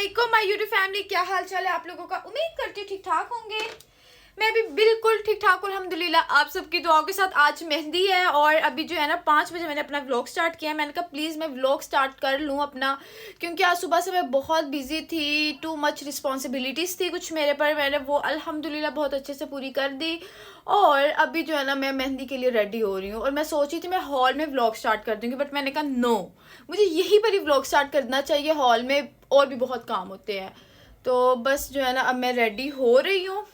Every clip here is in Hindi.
अस्सलामुअलैकुम माय यूट्यूब फैमिली, क्या हाल चाल है आप लोगों का। उम्मीद करती हूँ ठीक ठाक होंगे। मैं भी बिल्कुल ठीक ठाक हूँ अल्हम्दुलिल्लाह। आप सबकी दुआओं के साथ आज मेहंदी है और अभी जो है ना 5 बजे मैंने अपना व्लॉग स्टार्ट किया। मैंने कहा प्लीज़ मैं व्लॉग स्टार्ट कर लूँ अपना, क्योंकि आज सुबह से मैं बहुत बिजी थी। टू मच रिस्पॉन्सिबिलिटीज़ थी कुछ मेरे पर, मैंने वो अल्हम्दुलिल्लाह बहुत अच्छे से पूरी कर दी। और अभी जो है ना मैं मेहंदी के लिए रेडी हो रही हूँ और मैं सोची थी मैं हॉल में व्लॉग स्टार्ट कर दूँगी, बट मैंने कहा नो, मुझे यहीं पर ही व्लॉग स्टार्ट करना चाहिए। हॉल में और भी बहुत काम होते हैं। तो बस जो है ना अब मैं रेडी हो रही हूँ,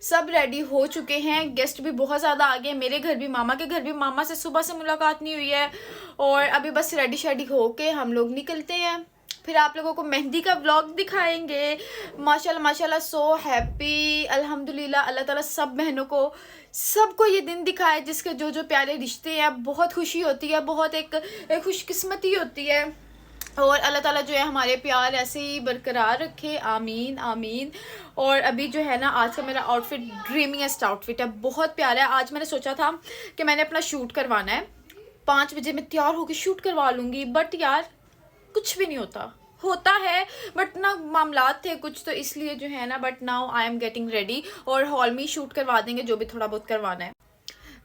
सब रेडी हो चुके हैं। गेस्ट भी बहुत ज़्यादा आ गए, मेरे घर भी, मामा के घर भी। मामा से सुबह से मुलाकात नहीं हुई है और अभी बस रेडी शेडी हो के हम लोग निकलते हैं। फिर आप लोगों को मेहंदी का व्लॉग दिखाएंगे। माशाल्लाह माशाल्लाह, सो हैप्पी अल्हम्दुलिल्लाह। अल्लाह ताला सब बहनों को, सबको ये दिन दिखाए जिसके जो जो प्यारे रिश्ते हैं। बहुत खुशी होती है, बहुत एक खुशकिस्मती होती है। और अल्लाह ताला जो है हमारे प्यार ऐसे ही बरकरार रखे, आमीन आमीन। और अभी जो है ना आज का मेरा आउटफिट ड्रीमीएस्ट आउटफिट है, बहुत प्यारा है। आज मैंने सोचा था कि मैंने अपना शूट करवाना है, 5 बजे मैं तैयार होकर शूट करवा लूँगी, बट यार कुछ भी नहीं होता है बट ना मामलात थे कुछ, तो इसलिए जो है ना, but now I am getting ready और हॉल में शूट करवा देंगे जो भी थोड़ा बहुत करवाना है।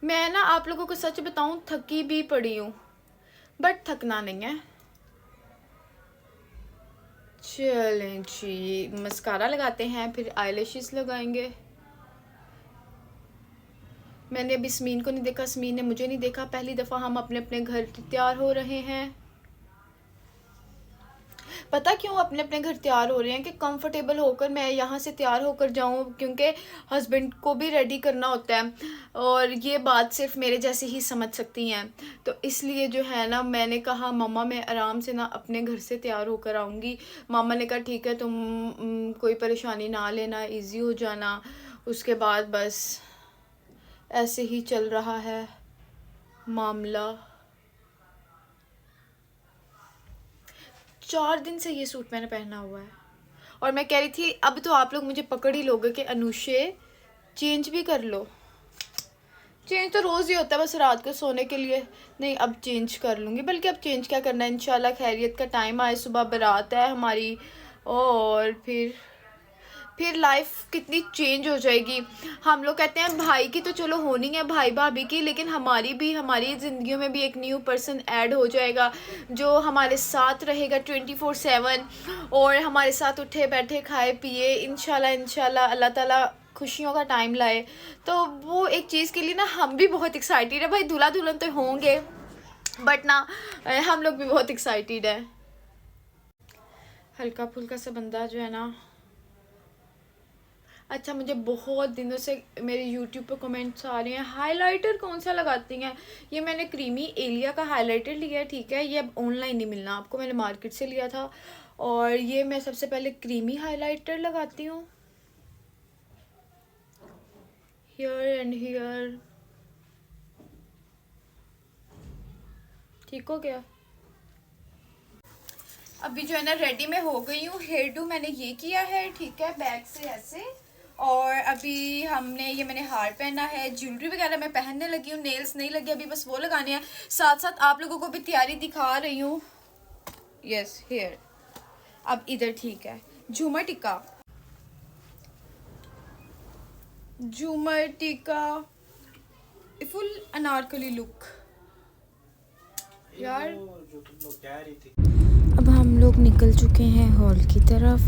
मैं ना आप लोगों को सच बताऊँ थकी भी पड़ी हूँ, बट थकना नहीं है। चलें जी, मस्कारा लगाते हैं, फिर आईलैशेस लगाएंगे। मैंने अभी स्मीन को नहीं देखा, स्मीन ने मुझे नहीं देखा। पहली दफ़ा हम अपने अपने घर तैयार हो रहे हैं। पता क्यों अपने अपने घर तैयार हो रहे हैं कि कंफर्टेबल होकर मैं यहाँ से तैयार होकर जाऊँ, क्योंकि हस्बैंड को भी रेडी करना होता है और ये बात सिर्फ मेरे जैसे ही समझ सकती हैं। तो इसलिए जो है ना मैंने कहा मम्मा मैं आराम से ना अपने घर से तैयार होकर आऊँगी। मामा ने कहा ठीक है, तुम कोई परेशानी ना लेना, ईजी हो जाना। उसके बाद बस ऐसे ही चल रहा है मामला। 4 दिन से ये सूट मैंने पहना हुआ है और मैं कह रही थी अब तो आप लोग मुझे पकड़ ही लोगे कि अनुषे चेंज भी कर लो। चेंज तो रोज़ ही होता है, बस रात को सोने के लिए नहीं, अब चेंज कर लूँगी। बल्कि अब चेंज क्या करना है, इंशाल्लाह खैरियत का टाइम आए, सुबह बारात है हमारी और फिर लाइफ कितनी चेंज हो जाएगी। हम लोग कहते हैं भाई की तो चलो होनी है, भाई भाभी की, लेकिन हमारी ज़िंदगियों में भी एक न्यू पर्सन ऐड हो जाएगा जो हमारे साथ रहेगा 24/7 और हमारे साथ उठे बैठे खाए पिए इंशाल्लाह अल्लाह ताला खुशियों का टाइम लाए। तो वो एक चीज़ के लिए ना हम भी बहुत एक्साइटेड है। भाई दूल्हा दुल्हन तो होंगे बट ना हम लोग भी बहुत एक्साइटेड है। हल्का फुल्का सा बंदा जो है ना। अच्छा, मुझे बहुत दिनों से मेरे YouTube पर कमेंट्स आ रहे हैं हाइलाइटर कौन सा लगाती हैं। ये मैंने क्रीमी एलिया का हाइलाइटर लिया है, ठीक है। ये अब ऑनलाइन नहीं मिलना आपको, मैंने मार्केट से लिया था। और ये मैं सबसे पहले क्रीमी हाइलाइटर लगाती हूँ हियर एंड हियर। ठीक हो गया। अभी जो है ना रेडी में हो गई हूँ। हेयर डू मैंने ये किया है, ठीक है, बैक से ऐसे। और अभी हमने ये मैंने हार पहना है, ज्वेलरी वगैरह मैं पहनने लगी हूँ। नेल्स नहीं लगे अभी, बस वो लगाने हैं। साथ साथ आप लोगों को भी तैयारी दिखा रही हूँ। यस हेयर अब इधर, ठीक है। झूमर टिक्का फुल अनारकली लुक यार। जो तुम लोग कह रही थी। अब हम लोग निकल चुके हैं हॉल की तरफ,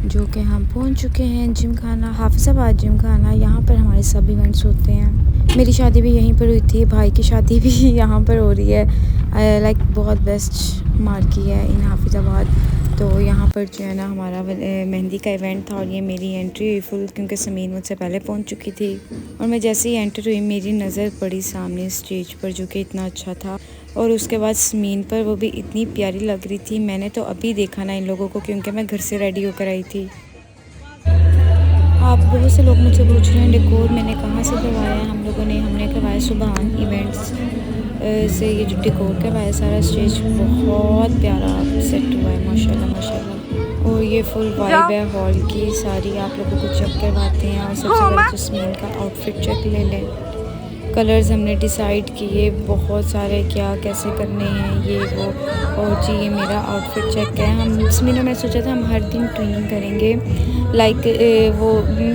जो कि हम पहुंच चुके हैं जिम खाना, हाफिज़ाबाद जिम खाना। यहाँ पर हमारे सब इवेंट्स होते हैं। मेरी शादी भी यहीं पर हुई थी, भाई की शादी भी यहाँ पर हो रही है। लाइक बहुत बेस्ट मार्की है इन हाफिज़ाबाद। तो यहाँ पर जो है ना हमारा मेहंदी का इवेंट था और ये मेरी एंट्री हुई फुल, क्योंकि समीन मुझसे पहले पहुँच चुकी थी। और मैं जैसे ही एंटर हुई मेरी नज़र पड़ी सामने स्टेज पर, जो कि इतना अच्छा था। और उसके बाद समीन पर, वो भी इतनी प्यारी लग रही थी। मैंने तो अभी देखा ना इन लोगों को, क्योंकि मैं घर से रेडी होकर आई थी। आप बहुत से लोग मुझसे पूछ रहे हैं डेकोर मैंने कहाँ से करवाया है। हमने करवाया सुबहान इवेंट्स से। ये जो डेकोर करवाया सारा स्टेज बहुत प्यारा सेट हुआ है माशाल्लाह माशाल्लाह। और ये फुल वाइब है हॉल की सारी। आप लोगों को चेक करवाते हैं और सबसे पहले जस्मीन का आउटफिट चेक ले लें। कलर्स हमने डिसाइड किए बहुत सारे, क्या कैसे करने हैं ये वो। और जी ये मेरा आउटफिट चेक है। हम इसमें मैं सोचा था हम हर दिन ट्विनिंग करेंगे, लाइक वो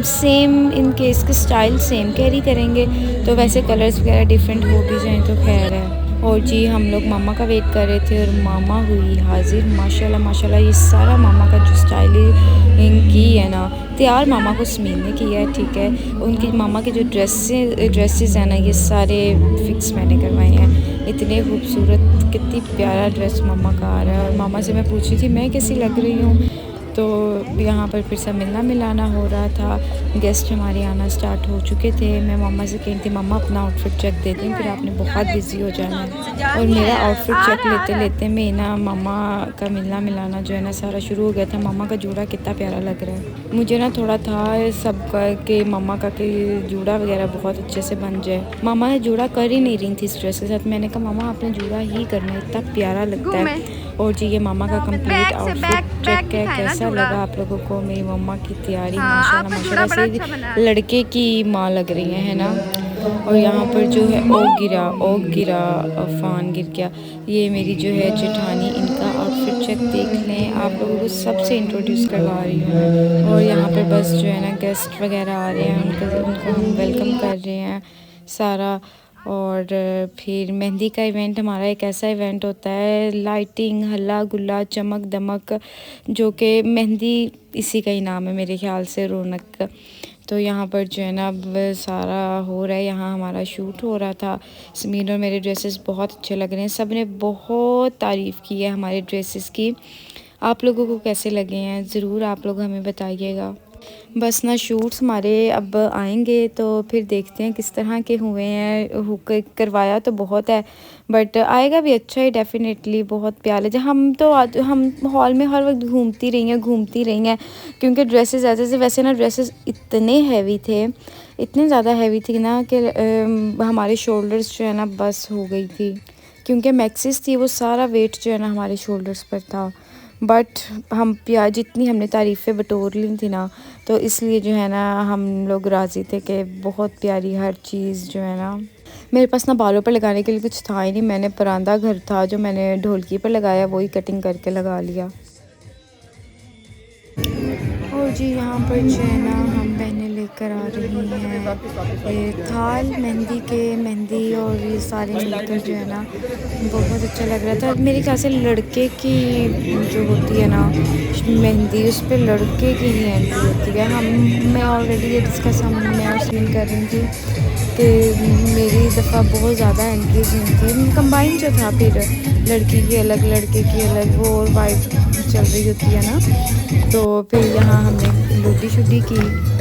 सेम इन केस के स्टाइल सेम कैरी करेंगे, तो वैसे कलर्स वगैरह डिफरेंट हो भी जाएँ तो खैर है। और जी हम लोग मामा का वेट कर रहे थे और मामा हुई हाजिर। माशाल्लाह माशाल्लाह, ये सारा मामा का जो स्टाइलिंग की है ना, तैयार मामा को स्मीन ने किया है, ठीक है। उनकी मामा के जो ड्रेसेस हैं ना, ये सारे फिक्स मैंने करवाए हैं। इतने खूबसूरत, कितनी प्यारा ड्रेस मामा का आ रहा है। और मामा से मैं पूछ रही थी मैं कैसी लग रही हूँ, तो यहाँ पर फिर सब मिलना मिलाना हो रहा था। गेस्ट हमारे आना स्टार्ट हो चुके थे। मैं मम्मा से कही थी मम्मा अपना आउटफिट चेक देती हूँ, फिर आपने बहुत बिजी हो जाना है। और मेरा आउटफिट चेक लेते लेते मैं ना मम्मा का मिलना मिलाना जो है ना सारा शुरू हो गया था। मम्मा का जूड़ा कितना प्यारा लग रहा है। मुझे ना थोड़ा था सबका कि मम्मा का कि जूड़ा वगैरह बहुत अच्छे से बन जाए। मामा जूड़ा कर ही नहीं रही थी इस ड्रेस के साथ। मैंने कहा मामा आपने जूड़ा ही करना है, इतना प्यारा लगता है। और जी ये मामा का कंप्लीट आउटफिट चेक है। कैसा लगा आप लोगों को मेरी मम्मा की तैयारी? माशाल्लाह माशाल्लाह से लड़के की माँ लग रही है ना। और यहाँ पर जो है ओग गिरा फ़ान गिर गया। ये मेरी जो है जेठानी, इनका आउटफिट चेक देख लें। आप लोगों को सबसे इंट्रोड्यूस करवा रही हूँ। और यहाँ पर बस जो है ना गेस्ट वगैरह आ रहे हैं, उनको हम वेलकम कर रहे हैं सारा। और फिर मेहंदी का इवेंट हमारा एक ऐसा इवेंट होता है, लाइटिंग, हल्ला गुल्ला, चमक दमक, जो कि मेहंदी इसी का ही नाम है मेरे ख्याल से, रौनक। तो यहाँ पर जो है ना अब सारा हो रहा है। यहाँ हमारा शूट हो रहा था। समीर और मेरे ड्रेसेस बहुत अच्छे लग रहे हैं। सब ने बहुत तारीफ़ की है हमारे ड्रेसेस की। आप लोगों को कैसे लगे हैं ज़रूर आप लोग हमें बताइएगा। बस ना शूट्स हमारे अब आएंगे तो फिर देखते हैं किस तरह के हुए हैं। करवाया तो बहुत है बट आएगा भी अच्छा ही डेफिनेटली, बहुत प्यारे। जब हम हॉल में हर वक्त घूमती रही हैं क्योंकि ड्रेसेस ऐसे से वैसे ना ड्रेसेस इतने हैवी थे, इतने ज़्यादा हैवी थी ना कि हमारे शोल्डर्स जो है ना बस हो गई थी। क्योंकि मैक्सिस थी वो सारा वेट जो है ना हमारे शोल्डर्स पर था। बट हम जितनी हमने तारीफ़ें बटोर ली थी ना, तो इसलिए जो है ना हम लोग राज़ी थे कि बहुत प्यारी हर चीज़ जो है ना। मेरे पास ना बालों पर लगाने के लिए कुछ था ही नहीं। मैंने परांदा घर था जो मैंने ढोलकी पर लगाया, वही कटिंग करके लगा लिया। और जी यहाँ पर जो है ना हम बहनें लेकर आ रही हैं ये थाल मेहंदी और ये सारे मिलकर जो है ना बहुत अच्छा लग रहा था। मेरे ख्याल से लड़के की जो होती है ना मेहंदी, उस पर लड़के की ही एंट्री होती है। मैं ऑलरेडी ये डिस्कस मैं और सीन कर रही थी कि मेरी दफ़ा बहुत ज़्यादा एंट्रीज हुई थी। कंबाइन जो था फिर लड़की की अलग लड़के की अलग, वो और वाइफ चल रही होती है ना। तो फिर यहाँ हमने लूटी शुटी की।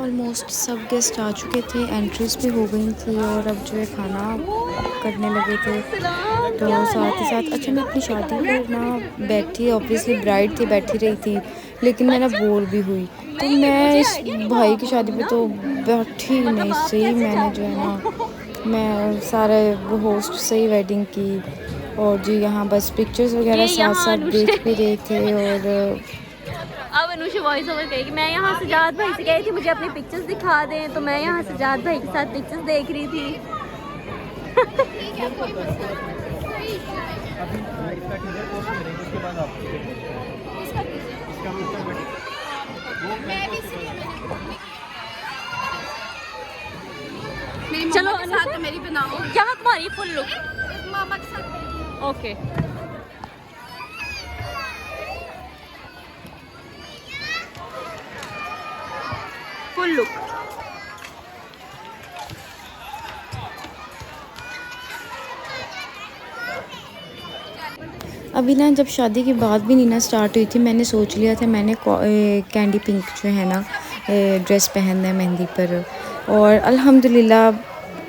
ऑलमोस्ट सब गेस्ट आ चुके थे, एंट्रीज भी हो गई थी और अब जो है खाना करने लगे थे। तो साथ ही साथ अच्छा, मैं अपनी शादी पर ना बैठी, ऑब्वियसली ब्राइड थी, बैठी रही थी, लेकिन मैं ना बोर भी हुई। तो मैं इस भाई की शादी पे तो बैठी नहीं, सही मैंने जो है ना, मैं सारे वो होस्ट से ही वेडिंग की। और जी यहाँ बस पिक्चर्स वगैरह साथ साथ देख भी रहे थे। और अब अनुषा वॉइस ओवर कहेगी। मैं यहाँ सजाद भाई से कही थी मुझे अपनी पिक्चर्स दिखा दें, तो मैं यहाँ सजाद भाई के साथ पिक्चर्स देख रही थी। चलो साथ मेरी बनाओ, यहाँ तुम्हारी फुल लुक मामा के साथ। Okay full look. अभी ना जब शादी की बात भी नहीं ना स्टार्ट हुई थी, मैंने सोच लिया था मैंने कैंडी पिंक जो है ना ड्रेस पहनना है मेहंदी पर, और अल्हम्दुलिल्लाह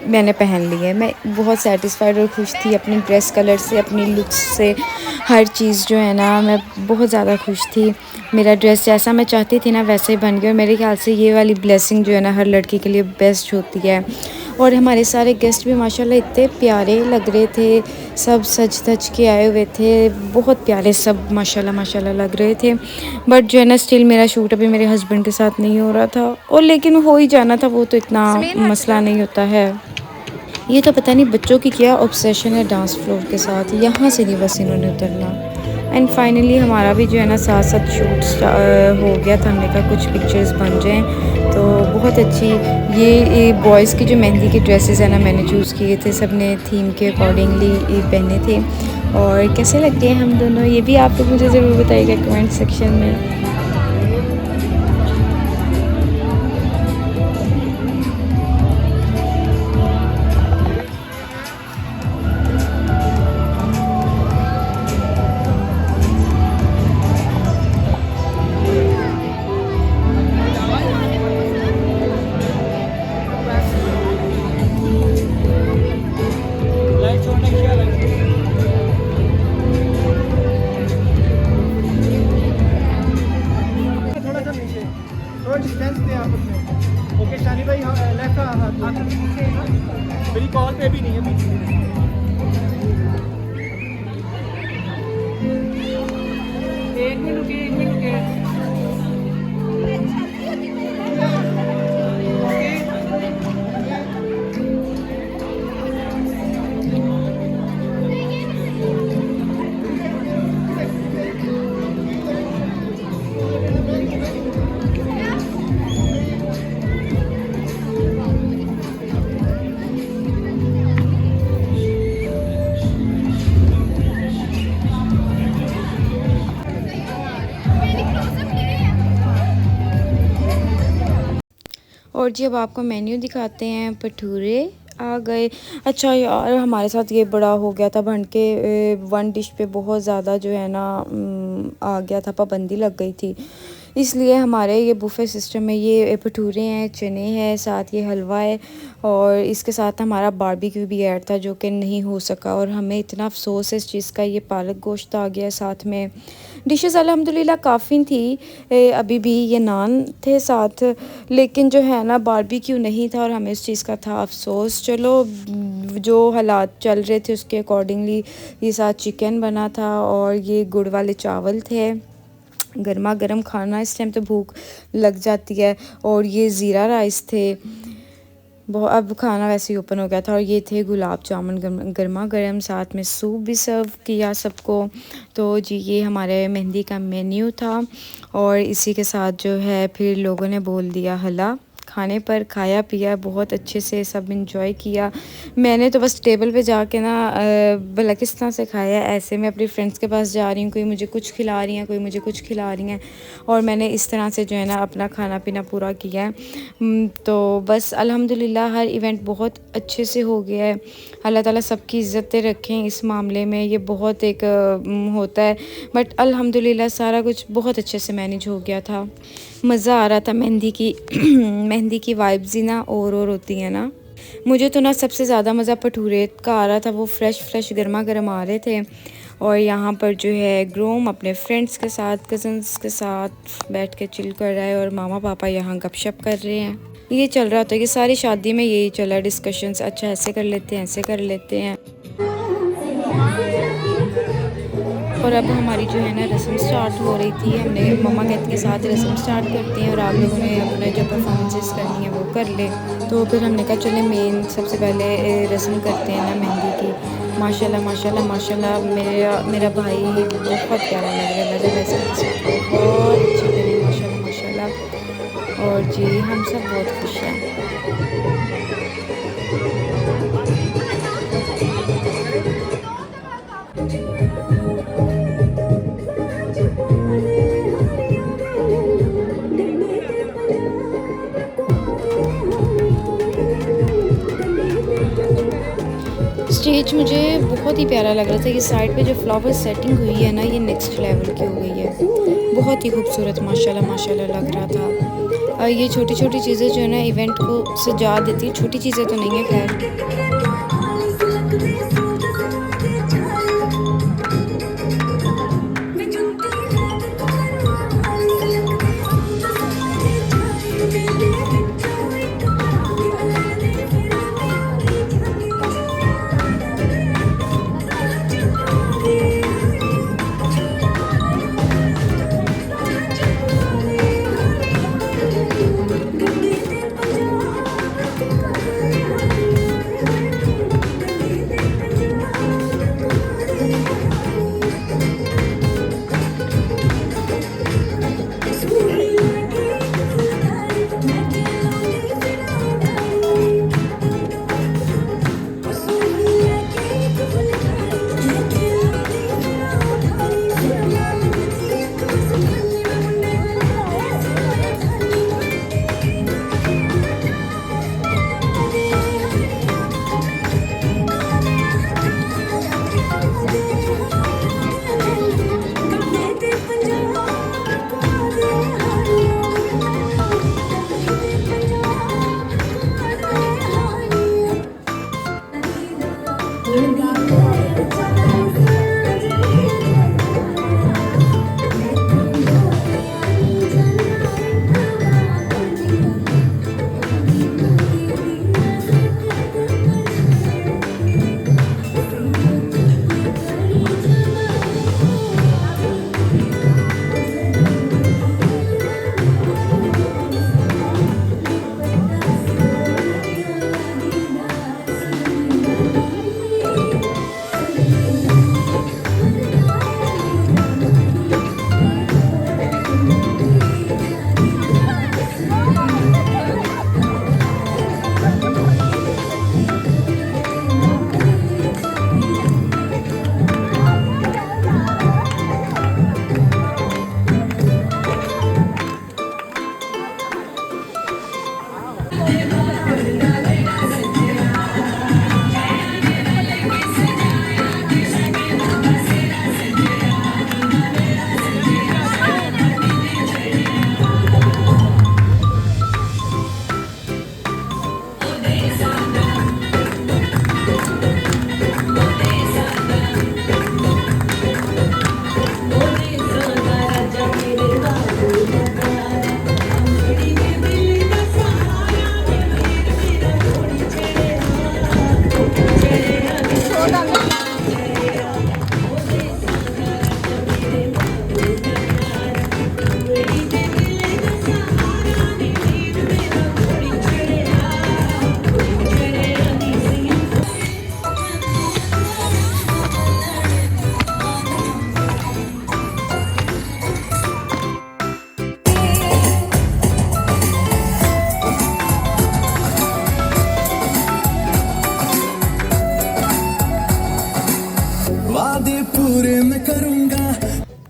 मैंने पहन ली है। मैं बहुत सेटिस्फाइड और खुश थी अपनी ड्रेस कलर से, अपनी लुक्स से, हर चीज़ जो है ना, मैं बहुत ज़्यादा खुश थी। मेरा ड्रेस जैसा मैं चाहती थी ना वैसे ही बन गया, और मेरे ख्याल से ये वाली ब्लेसिंग जो है ना हर लड़की के लिए बेस्ट होती है। और हमारे सारे गेस्ट भी माशाल्लाह इतने प्यारे लग रहे थे, सब सज धज के आए हुए थे, बहुत प्यारे सब माशाल्लाह माशाल्लाह लग रहे थे। बट जो है ना स्टिल मेरा शूट अभी मेरे हस्बैंड के साथ नहीं हो रहा था, और लेकिन हो ही जाना था, वो तो इतना मसला नहीं होता है। ये तो पता नहीं बच्चों की क्या ऑब्सेशन है डांस फ्लोर के साथ, यहाँ से नहीं बस इन्होंने उतरना। एंड फाइनली हमारा भी जो है ना साथ साथ शूट हो गया था, हमने कहा कुछ पिक्चर्स बन जाएं, तो बहुत अच्छी ये बॉयज़ की जो मेहंदी की ड्रेसेस है ना मैंने चूज़ किए थे, सब ने थीम के अकॉर्डिंगली पहने थे। और कैसे लगते हैं हम दोनों, ये भी आप लोग मुझे ज़रूर बताइएगा कमेंट सेक्शन में। डिस्टेंस दें आप अपने। ओके शानी भाई, लेफ्ट हाथ मेरी कॉल पे भी नहीं है बीच में। एक मिनट रुकिए। और जी अब आपको मेन्यू दिखाते हैं। भटूरे आ गए। अच्छा यार हमारे साथ ये बड़ा हो गया था बन के, वन डिश पे बहुत ज़्यादा जो है ना आ गया था, पाबंदी लग गई थी, इसलिए हमारे ये बुफे सिस्टम में ये भटूरे हैं, चने हैं, साथ ये हलवा है, और इसके साथ हमारा बारबेक्यू भी ऐड था जो कि नहीं हो सका, और हमें इतना अफसोस है इस चीज़ का। ये पालक गोश्त आ गया साथ में। डिशेस अल्हम्दुलिल्लाह काफ़ी थी, अभी भी ये नान थे साथ, लेकिन जो है ना बारबेक्यू नहीं था और हमें इस चीज़ का था अफसोस। चलो जो हालात चल रहे थे उसके अकॉर्डिंगली ये साथ चिकन बना था, और ये गुड़ वाले चावल थे। गर्मा गर्म खाना, इस टाइम तो भूख लग जाती है। और ये ज़ीरा राइस थे। बहुत अब खाना वैसे ही ओपन हो गया था। और ये थे गुलाब जामुन गर्मा गर्म, साथ में सूप भी सर्व किया सबको। तो जी ये हमारे मेहंदी का मेन्यू था, और इसी के साथ जो है फिर लोगों ने बोल दिया हला। खाने पर खाया पिया बहुत अच्छे से, सब इंजॉय किया। मैंने तो बस टेबल पे जाके ना बलकिस्तान से खाया। ऐसे मैं अपनी फ्रेंड्स के पास जा रही हूँ, कोई मुझे कुछ खिला रही हैं, कोई मुझे कुछ खिला रही हैं, और मैंने इस तरह से जो है ना अपना खाना पीना पूरा किया है। तो बस अल्हम्दुलिल्लाह हर इवेंट बहुत अच्छे से हो गया है। अल्लाह ताला सबकी इज़्ज़तें रखें इस मामले में, ये बहुत एक होता है, बट अल्हम्दुलिल्लाह सारा कुछ बहुत अच्छे से मैनेज हो गया था। मज़ा आ रहा था मेहंदी की मेहंदी की वाइब्स ही ना और होती हैं ना। मुझे तो ना सबसे ज़्यादा मज़ा भटूरे का आ रहा था, वो फ्रेश गर्मा गर्म आ रहे थे। और यहाँ पर जो है ग्रूम अपने फ्रेंड्स के साथ, कज़न्स के साथ बैठ के चिल कर रहा है और मामा पापा यहाँ गपशप कर रहे हैं। ये चल रहा था कि सारी शादी में यही चला डिस्कशंस, अच्छा ऐसे कर लेते हैं, ऐसे कर लेते हैं। और अब हमारी जो है ना रस्म स्टार्ट हो रही थी। हमने मम्मा कहती के साथ रस्म स्टार्ट करते हैं और आप लोगों ने अपने जो परफॉर्मेंसेस करनी है वो कर ले। तो फिर हमने कहा चले मेन सबसे पहले रस्म करते हैं ना मेहंदी की। माशाल्लाह माशाल्लाह माशाल्लाह मेरा भाई बहुत प्यारा लग रहा है, मेरे वैसे बहुत अच्छे लगे माशाल्लाह माशाल्लाह। और जी हम सब बहुत खुश हैं। स्टेज मुझे बहुत ही प्यारा लग रहा था। ये साइड पे जो फ्लावर सेटिंग हुई है ना, ये नेक्स्ट लेवल की हो गई है, बहुत ही खूबसूरत माशाल्लाह माशाल्लाह लग रहा था। और ये छोटी छोटी चीज़ें जो है ना इवेंट को सजा देती है, छोटी चीज़ें तो नहीं है खैर।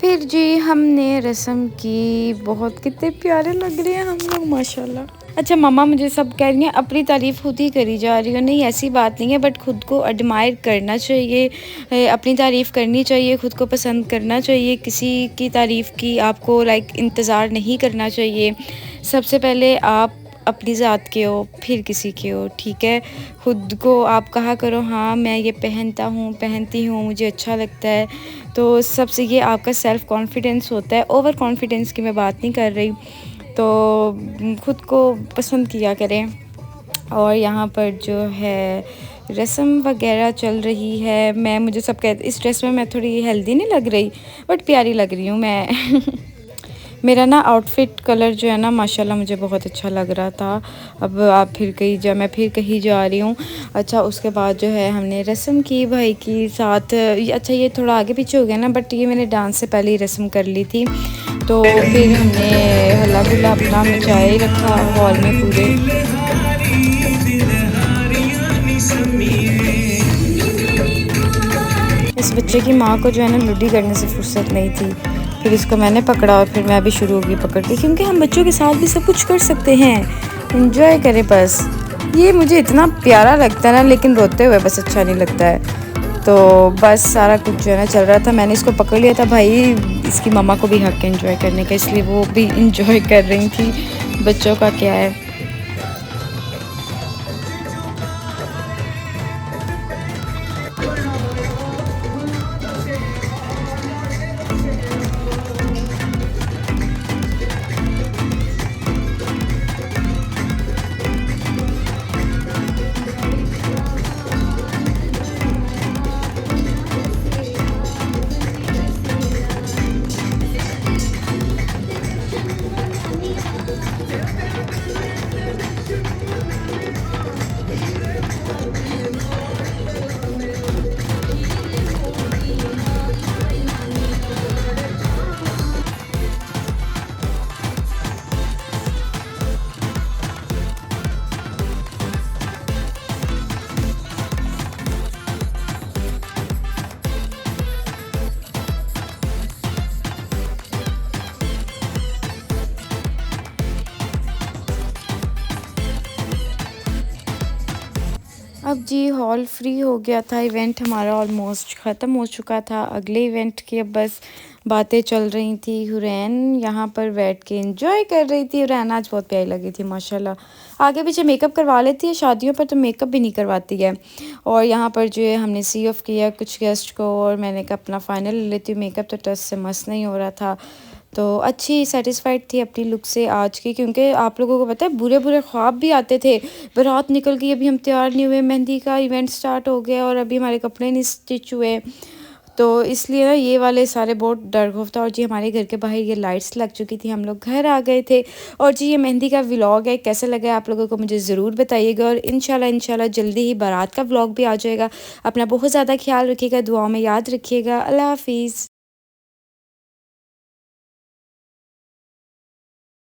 फिर जी हमने रस्म की। बहुत कितने प्यारे लग रहे हैं हम लोग माशाल्लाह। अच्छा मम्मा मुझे सब कह रही हैं अपनी तारीफ़ खुद ही करी जा रही हो। नहीं ऐसी बात नहीं है, बट खुद को एडमायर करना चाहिए, अपनी तारीफ़ करनी चाहिए, खुद को पसंद करना चाहिए। किसी की तारीफ़ की आपको इंतज़ार नहीं करना चाहिए। सबसे पहले आप अपनी ज़ात के हो, फिर किसी के हो, ठीक है। खुद को आप कहा करो हाँ मैं ये पहनता हूँ, पहनती हूँ, मुझे अच्छा लगता है। तो सबसे ये आपका सेल्फ़ कॉन्फिडेंस होता है। ओवर कॉन्फिडेंस की मैं बात नहीं कर रही। तो खुद को पसंद किया करें। और यहाँ पर जो है रस्म वगैरह चल रही है। मुझे सब कहते इस ड्रेस में मैं थोड़ी हेल्दी नहीं लग रही, बट प्यारी लग रही हूँ मैं। मेरा ना आउटफिट कलर जो है ना माशाल्लाह मुझे बहुत अच्छा लग रहा था। अब मैं फिर कहीं जा रही हूँ। अच्छा उसके बाद जो है हमने रस्म की भाई की साथ। अच्छा ये थोड़ा आगे पीछे हो गया ना, बट ये मैंने डांस से पहले ही रस्म कर ली थी। तो फिर हमने हल्ला गुल्ला अपना मचाए ही रखा हॉल में पूरे। इस बच्चे की माँ को जो है ना लुडी करने से फुर्सत नहीं थी। फिर इसको मैंने पकड़ा और फिर मैं भी शुरू होगी पकड़ के, क्योंकि हम बच्चों के साथ भी सब कुछ कर सकते हैं। एंजॉय करें बस। ये मुझे इतना प्यारा लगता है ना, लेकिन रोते हुए बस अच्छा नहीं लगता है। तो बस सारा कुछ जो है ना चल रहा था। मैंने इसको पकड़ लिया था भाई, इसकी मम्मा को भी हक है एंजॉय करने का, इसलिए वो भी एंजॉय कर रही थी। बच्चों का क्या है। अब जी हॉल फ्री हो गया था। इवेंट हमारा ऑलमोस्ट ख़त्म हो चुका था। अगले इवेंट की अब बस बातें चल रही थी। हुरैन यहाँ पर बैठ के एंजॉय कर रही थी। हुरैन आज बहुत प्यारी लगी थी माशाल्लाह। आगे पीछे मेकअप करवा लेती है, शादियों पर तो मेकअप भी नहीं करवाती है। और यहाँ पर जो है हमने सी ऑफ किया कुछ गेस्ट को, और मैंने कहा अपना फ़ाइनल ले लेती हूँ। मेकअप तो टच से मस्त नहीं हो रहा था। तो अच्छी सेटिस्फाइड थी अपनी लुक से आज की, क्योंकि आप लोगों को पता है बुरे बुरे ख्वाब भी आते थे। बारात निकल गई, अभी हम तैयार नहीं हुए, मेहंदी का इवेंट स्टार्ट हो गया और अभी हमारे कपड़े नहीं स्टिच हुए। तो इसलिए ना ये वाले सारे बहुत डर खौफ था। और जी हमारे घर के बाहर ये लाइट्स लग चुकी थी, हम लोग घर आ गए थे। और जी ये मेहंदी का व्लॉग है, कैसा लगा है आप लोगों को मुझे ज़रूर बताइएगा। और इंशाल्लाह जल्दी ही बारात का व्लॉग भी आ जाएगा। अपना बहुत ज़्यादा ख्याल रखिएगा, दुआओं में याद रखिएगा। अल्लाह हाफिज़।